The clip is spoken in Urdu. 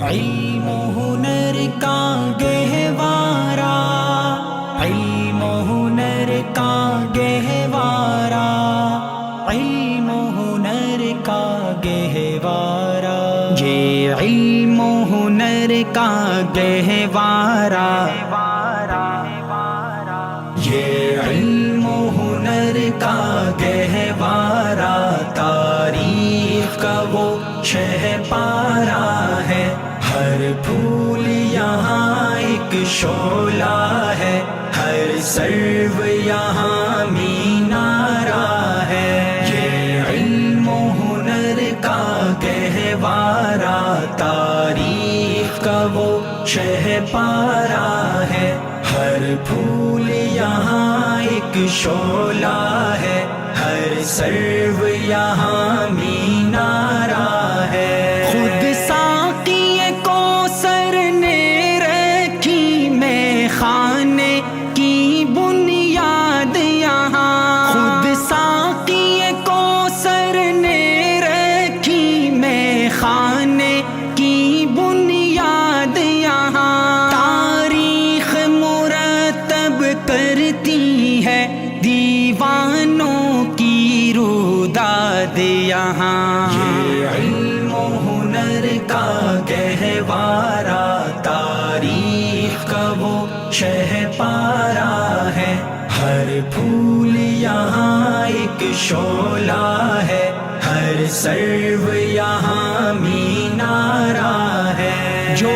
علم و ہنر کا گہوارا، علم و ہنر کا گہوارا، علم و ہنر کا گہوارا، یہ علم و ہنر کا گہوارا، یہ علم و ہنر کا گہوارا، تاریخ کا وہ شہ پارا ہے، ہر پھول یہاں ایک شعلہ ہے، ہر سرو یہاں مینارہ ہے، یہ علم و ہنر کا گہوارا، تاریخ کا وہ شہ پارا ہے، ہر پھول یہاں ایک شعلہ ہے، ہر سرو یہاں مینارہ ہے، خود ساقی کوثر نے رکھی میں خانے کی بنیاد یہاں، خود ساقی کوثر نے رکھی میں خانے کی بنیاد یہاں، تاریخ مرتب کرتی ہے دیوانوں کی روداد یہاں، یہ علم و ہنر کا گہوارا، تاریخ کا وہ شہ پارا ہے، ہر پھول یہاں ایک شعلہ ہے، ہر سرو یہاں مینارہ ہے، جو